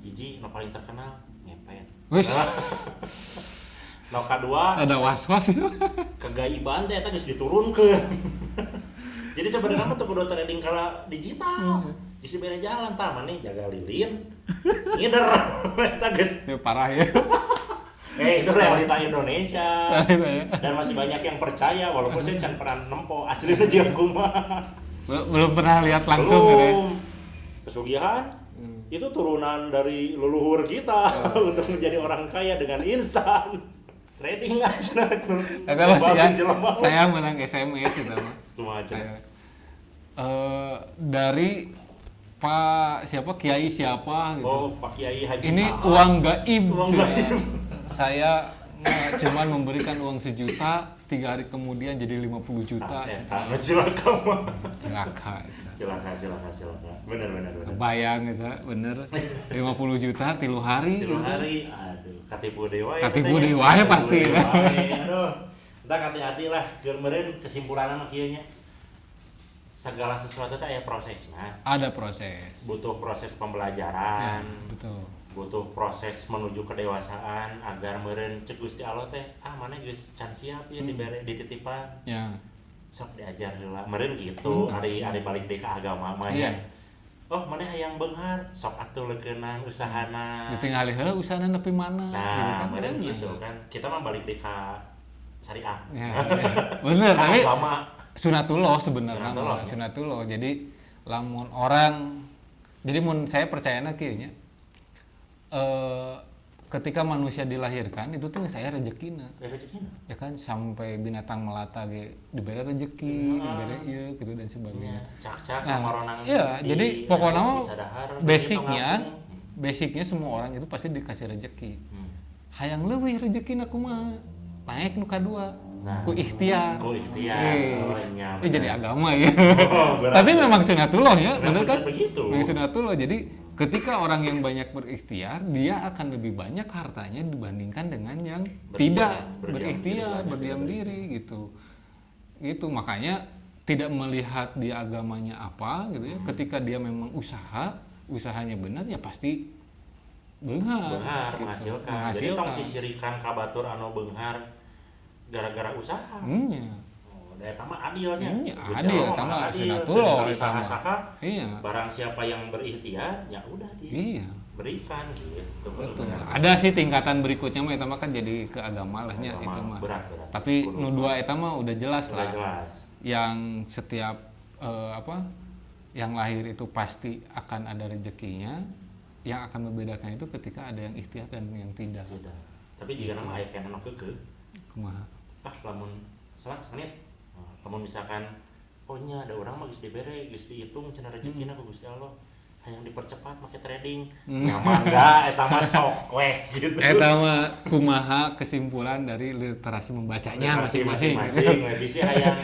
Hiji nu paling terkenal ngepet. Wis. No kadua Ada was-was itu. kegaiban teh eta geus diturunkeun. Jadi sebenarnya mah teu kudu trading kala digital. Geus mere jalan tah maneh jaga lilin. Ngider eta geus. Ya, parah ya. Itu realita Indonesia. Realita ya. Dan masih banyak yang percaya walaupun saya can pernah nempo aslinya jeung kumaha. Belum pernah lihat langsung gitu ya. Belum. Pesugihan itu turunan dari leluhur kita untuk menjadi orang kaya dengan instan. Trading aja. Eta masih ya. Saya menang SMS itu mah. Cuma aja. Dari Pak siapa Kiai siapa gitu. Oh, Pak Kiai Haji Ini Sama. uang gaib. Uang Cina. gaib. Saya cuman memberikan uang 1 juta, 3 hari kemudian jadi 50 juta. Eta cilaka mah. Celaka. Cilaka. Bener. Kebayang gitu, bener. 50 juta 3 hari. 3 gitu. hari, aduh, katipu dewa ya. Katipu katanya. dewa ya pasti. Katipu dewa ya, aduh. Entah hati-hati lah, keur meureun kesimpulanna mah kieu nya. Segala sesuatu teh aya prosesnya. Ada proses. Butuh proses Ya, pembelajaran. betul. Butuh proses menuju kedewasaan agar meureun ceuk Gusti Allah teh maneh geus can siap ya dibere dititipan. Ya. Sok diajar heula. Meureun kitu ari balik deui ka agama mah Iya. ya. Oh, maneh hayang beunghar, sok atuh leukeunan usahana. Ditinggali heula usahana nepi mana Nah, meureun bener. gitu kan. Kita mah balik deui ka syariah. Ya, bener, Ka tapi agama. sunatullah sebenarnya Sunatullah, mah, ya. sunatullah. Jadi lamun orang jadi mun saya percayana kieu nya ketika manusia dilahirkan itu tuh saya rezekina. Rezekina. Ya kan sampai binatang melata ge diberi rezeki, diberi ieu gitu dan sebagainya. Cak-cak Nah, ngoronang. iya, di- jadi pokoknya mah bisa dahar, basicnya gitu, basicnya semua orang itu pasti dikasih rezeki. Hmm. Hayang leuwih rezekina kumaha? Naik nu kadua. Nah, Ku ikhtiar. ku ikhtiar. Oh, iya, Ini jadi benar. agama ya. Oh, berat. Tapi memang sunatullah ya, benar kan? Begitu. Memang sunatullah. Jadi ketika orang yang banyak berikhtiar, dia akan lebih banyak hartanya dibandingkan dengan yang tidak berikhtiar, berdiam diri gitu. Gitu, makanya tidak melihat dia agamanya apa gitu ya. Ketika dia memang usahanya benar ya pasti beunghar. Beunghar gitu. menghasilkan. Jadi tong sisirikan kabatur anu beunghar gara-gara usaha. Nya. Oh, da eta mah adilnya. Nya, Gusti adil, Allah eta mah mah adil. sunatullah, Dari eta mah. saha-saha Iya. barang siapa yang berikhtiar ya udah Iya. diberikan gitu. Betul. Benar. Ada sih tingkatan berikutnya mah eta mah kan jadi ke agama lahnya Agama itu mah. berat. Tapi Kudu. nu dua eta mah udah jelas Udah lah. jelas. Yang setiap yang lahir itu pasti akan ada rezekinya. Yang akan membedakan itu ketika ada yang ikhtiar dan yang tidak. Sudah. Tapi jika nama aya kana nu keukeuh, Kumaha? lamun salah menit. Lamun misalkan oh nya ada orang mah geus dibere, geus dihitung cenah rezekina ku Gusti Allah. Hayang dipercepat make trading. Nyaman enggak eta mah sok weh gitu. Eta mah kumaha kesimpulan dari literasi membacanya masing-masing. Masing-masing bisa hayang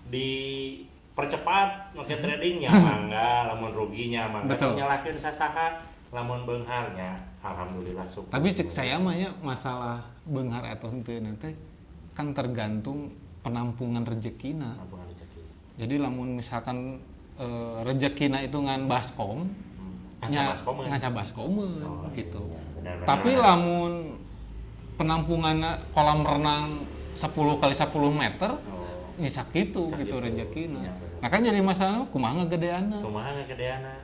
dipercepat make trading nya mangga, lamun ruginya mangga Betul. nyalakeun sasaha, lamun beungharnya alhamdulillah syukur. Tapi cek saya mah ya masalah beunghar atau henteu nanti kan tergantung penampungan rezekina. Ampungan rezeki. Jadi lamun misalkan rezekina itu ngan baskom, ngan baskomeu Oh, gitu. iya, benar-benar. Tapi lamun penampungan kolam renang 10 kali 10 meter bisa gitu Bisa gitu gitu. rezekina. Iya, bener. Nah kan jadi masalah kumaha ngagedeanna. Kumaha ngagedeana.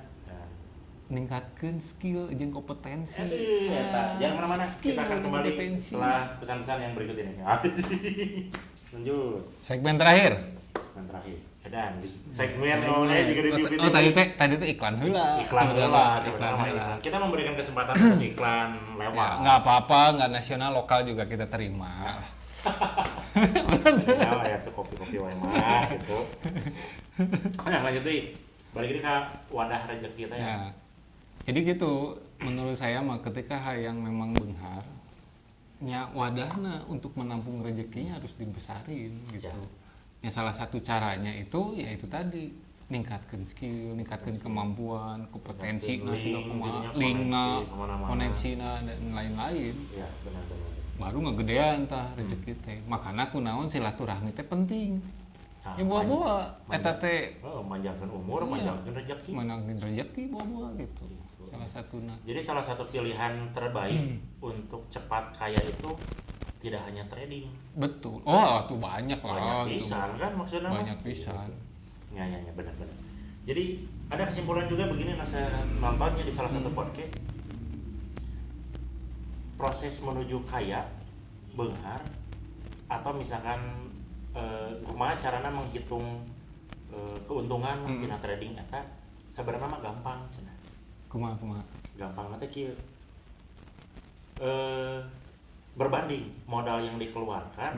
Ningkatkeun skill jeung kompetensi. Aduh, eta. Jangan kemana-mana. Skill Kita akan jeung kembali kompetensi. setelah pesan-pesan yang berikut ini. Lanjut. Segmen terakhir. Yang terakhir. Edan di segmen juga di TV. Oh tadi teh iklan heula. Iklan sebenarnya. sebenarnya. heula. Kita memberikan kesempatan untuk iklan Ya, lewat. nggak apa-apa, nggak nasional, lokal juga kita terima. Ya tuh kopi-kopi wae mah gitu. Nah, lanjut deh. Balik ke wadah rezeki kita ya. Ya. Jadi gitu, menurut saya mah ketika hayang memang beunghar, nya wadahna untuk menampung rezekinya harus dibesarin gitu. Ya salah satu caranya itu yaitu tadi ningkatkan skill, ningkatkan kemampuan, kompetensi, Link, jadinya linkna, koneksi kemana-mana. koneksina dan lain-lain. Iya, benar-benar. Baru ngegedean tah rezeki teh. Makana kunaon silaturahmi teh penting. Nah, Ya bawa-bawa eta teh manjangkeun umur, Iya. manjangkeun rezeki. menangin rezeki bawa-bawa gitu. Salah satuna. Jadi salah satu pilihan terbaik untuk cepat kaya itu tidak hanya trading. Betul. Oh, tuh banyak Banyak lah. pisan kan maksudnya. mah? Banyak pisan. Ya, benar-benar. Jadi ada kesimpulan juga begini, saya nontonnya di salah satu podcast. Proses menuju kaya, beunghar, atau misalkan kumaha carana menghitung keuntungan tina trading eta sebenarnya mah gampang cenah. Kumaha. Gampang nanti kieu. Berbanding modal yang dikeluarkan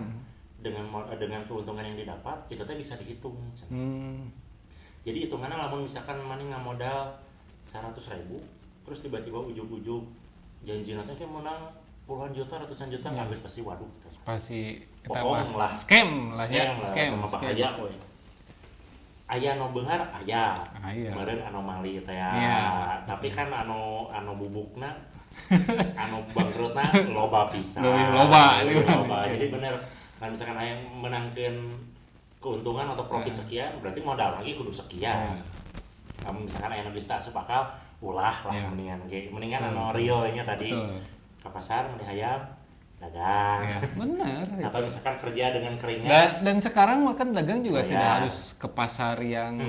dengan keuntungan yang didapat itu teh bisa dihitung cenah. Jadi hitungannya lamun misalkan maning ngamodal 100.000 terus tiba-tiba ujug-ujug janji nanti kayak menang puluhan juta, ratusan juta, habis pasti waduh Pasti eta bohong mah lah. scam lah ya, Scam lah, bahaya we. Aya anu beunghar aya. Aya. Meureun anomali teh ya. Iya. Tapi kan anu bubukna anu bangkrutna loba pisan. Leuwih loba. Jadi bener kan misalkan aya menangkeun keuntungan atau profit sekian, berarti modal lagi kudu sekian. Kamu misalkan aya nu geus teu asup akal, ulah lah mendingan anu real nya tadi. Ke pasar beli ayam, dagang. Ya, benar. Atau misalkan kerja dengan keringat. Dan sekarang makan dagang juga Oh, tidak ya. harus ke pasar yang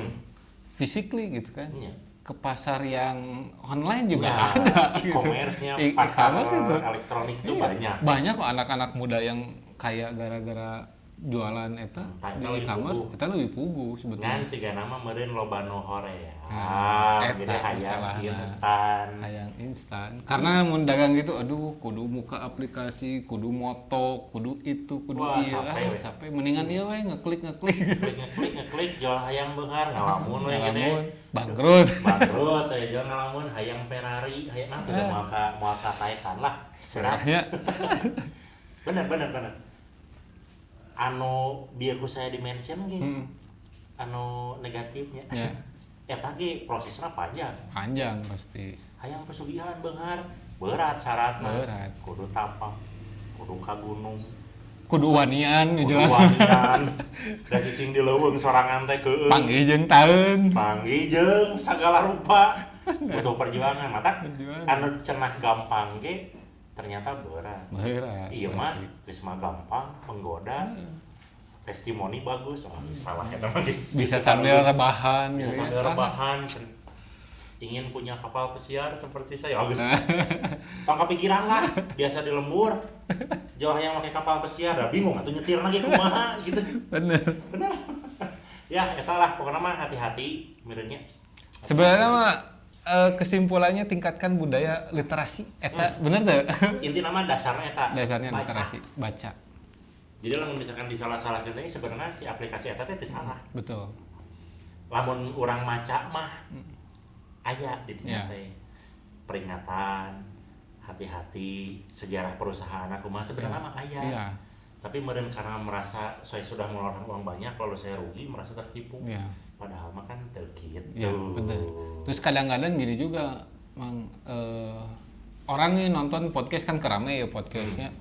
physically gitu kan. Iya. Ke pasar yang online juga Ya, ada. e-commerce-nya, gitu. pasar E-commerce itu. elektronik itu Iya. banyak. Banyak kok anak-anak muda yang kaya gara-gara jualan eta Eta di lebih e-commerce, puguh. eta lebih puguh Ngan sebetulnya. siga nama meureun loba nu Korea. Eta Jadi hayang masalahna. instan. Hayang instan. Karena mun dagang gitu, aduh, kudu muka aplikasi, kudu moto, kudu itu, kudu Wah, ieu. capek we. Capek. Mendingan ieu we ngeklik. Ngeklik jual hayang beunghar ngalamun we Ngalamun, gede. bangkrut. Bangkrut ya jual ngalamun hayang Ferrari, hayang nah tidak moal ka Taycan lah. Serahnya. Bener. Anu biar ku saya di-mention ge. Anu negatifnya. Ya, Eta ge prosesna panjang. panjang pasti. Hayang pesugihan beunghar berat syaratna. Berat. Kudu tampang, kudu ka gunung, Kudu wanian kudu jelas. wanian. Da cicing di leuweung sorangan teh keueung. Panggih jeung taeun. Panggih jeung sagala rupa. Butuh perjuangan mata. Perjuangan. Anu cenah gampang ge ternyata berat. Berat. Iya mah, pasti. geus mah gampang, menggoda. Testimoni bagus. Oh, salah eta mah geus. Bisa sambil rebahan Bisa gitu sambil ya. rebahan. Ingin punya kapal pesiar seperti saya. Bagus. Tong kepikiran lah, biasa di lembur. Jauh yang pakai kapal pesiar, dah bingung atuh nyetir lagi kumaha gitu. Bener. Bener. Ya, eta lah pokoknya mah hati-hati mireunya. Sebenarnya mah kesimpulannya tingkatkan budaya literasi. Eta bener tuh. Inti nama dasarnya eta. Dasarnya baca. literasi, baca. Jadi lamun misalkan disalah-salahkeun teh sebenarnya si aplikasi eta teh teu salah. Betul. Lamun urang maca mah aya di dinya Ya. teh peringatan, hati-hati, sejarah perusahaan aku mah sebenarnya mah aya. Iya. Tapi meureun karena merasa saya sudah mengeluarkan uang banyak, kalau saya rugi merasa tertipu. Iya. Padahal mah kan teu kitu. Ya, betul. Terus kadang-kadang gini juga, Mang, orang nih nonton podcast kan kerame ya podcastnya,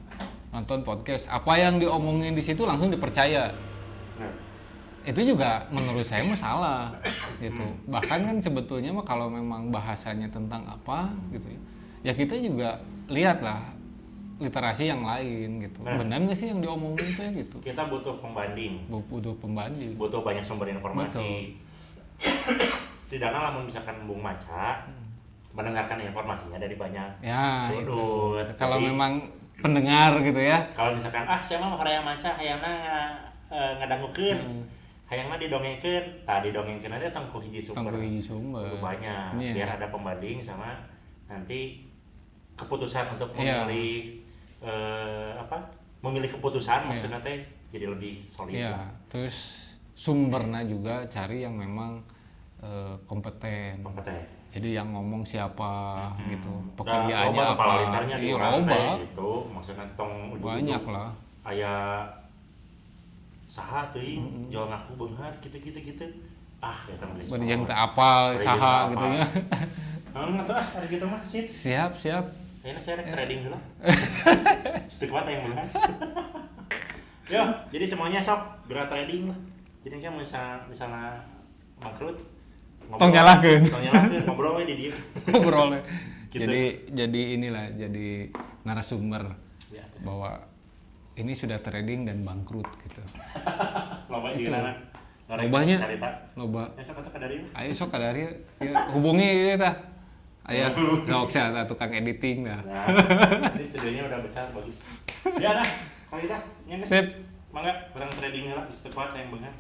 nonton podcast, apa yang diomongin di situ langsung dipercaya. Nah, itu juga menurut saya mah salah gitu. Bahkan kan sebetulnya mah kalau memang bahasanya tentang apa gitu ya kita juga lihatlah literasi yang lain gitu. Benar nggak sih yang diomongin teh gitu? Kita butuh pembanding, Butuh pembanding. butuh banyak sumber informasi. Setidaknya lah misalkan Bung Maca mendengarkan informasinya dari banyak Ya, sudut. kalau Jadi, memang pendengar gitu ya. kalau misalkan saya mah hayang maca hayangna ngadangukeun, hayangna didongengkeun, tah didongengkeun aja tangku hiji sumber. Tangguh hiji sumber. Kudu banyak Iya. biar ada pembanding sama nanti keputusan untuk Iya. memilih memilih keputusan maksudnya teh jadi lebih solid. Iya, lah. terus sumbernya juga cari yang memang kompeten. Kompeten. Jadi yang ngomong siapa gitu, Dan pekerjaannya loba apa? kepala lintarnya di Iya, urang loba. teh gitu, maksudnya tong Banyak lah. Aya saha teuing jual ngaku beunghar gitu. Eta mah geus. Bari yang teu apal Bari saha yang teu gitu apal. ya. Atuh hari gitu mah sip. Siap. Ayeuna saya rek trading heula. Setek kuat yang beunghar. Yo, jadi semuanya sok gerak trading lah. Jadi kan misalnya bangkrut Tong nyalahkeun. ngobrol we di dieu. Ngobrolnya. Gitu. Jadi inilah jadi narasumber Ya, bahwa ini sudah trading dan bangkrut gitu. loba Itu. jeung anak. Lobanya. Carita. Loba. Ya sok atuh ka dari. Ayo sok kadari ya, hubungi ieu tah. Aya sok saya tukang editing dah. Nah, ini studionya udah besar, bagus. Ya dah, kalau kita, yang Sip. Mangga, orang trading lah, istirahat yang benar.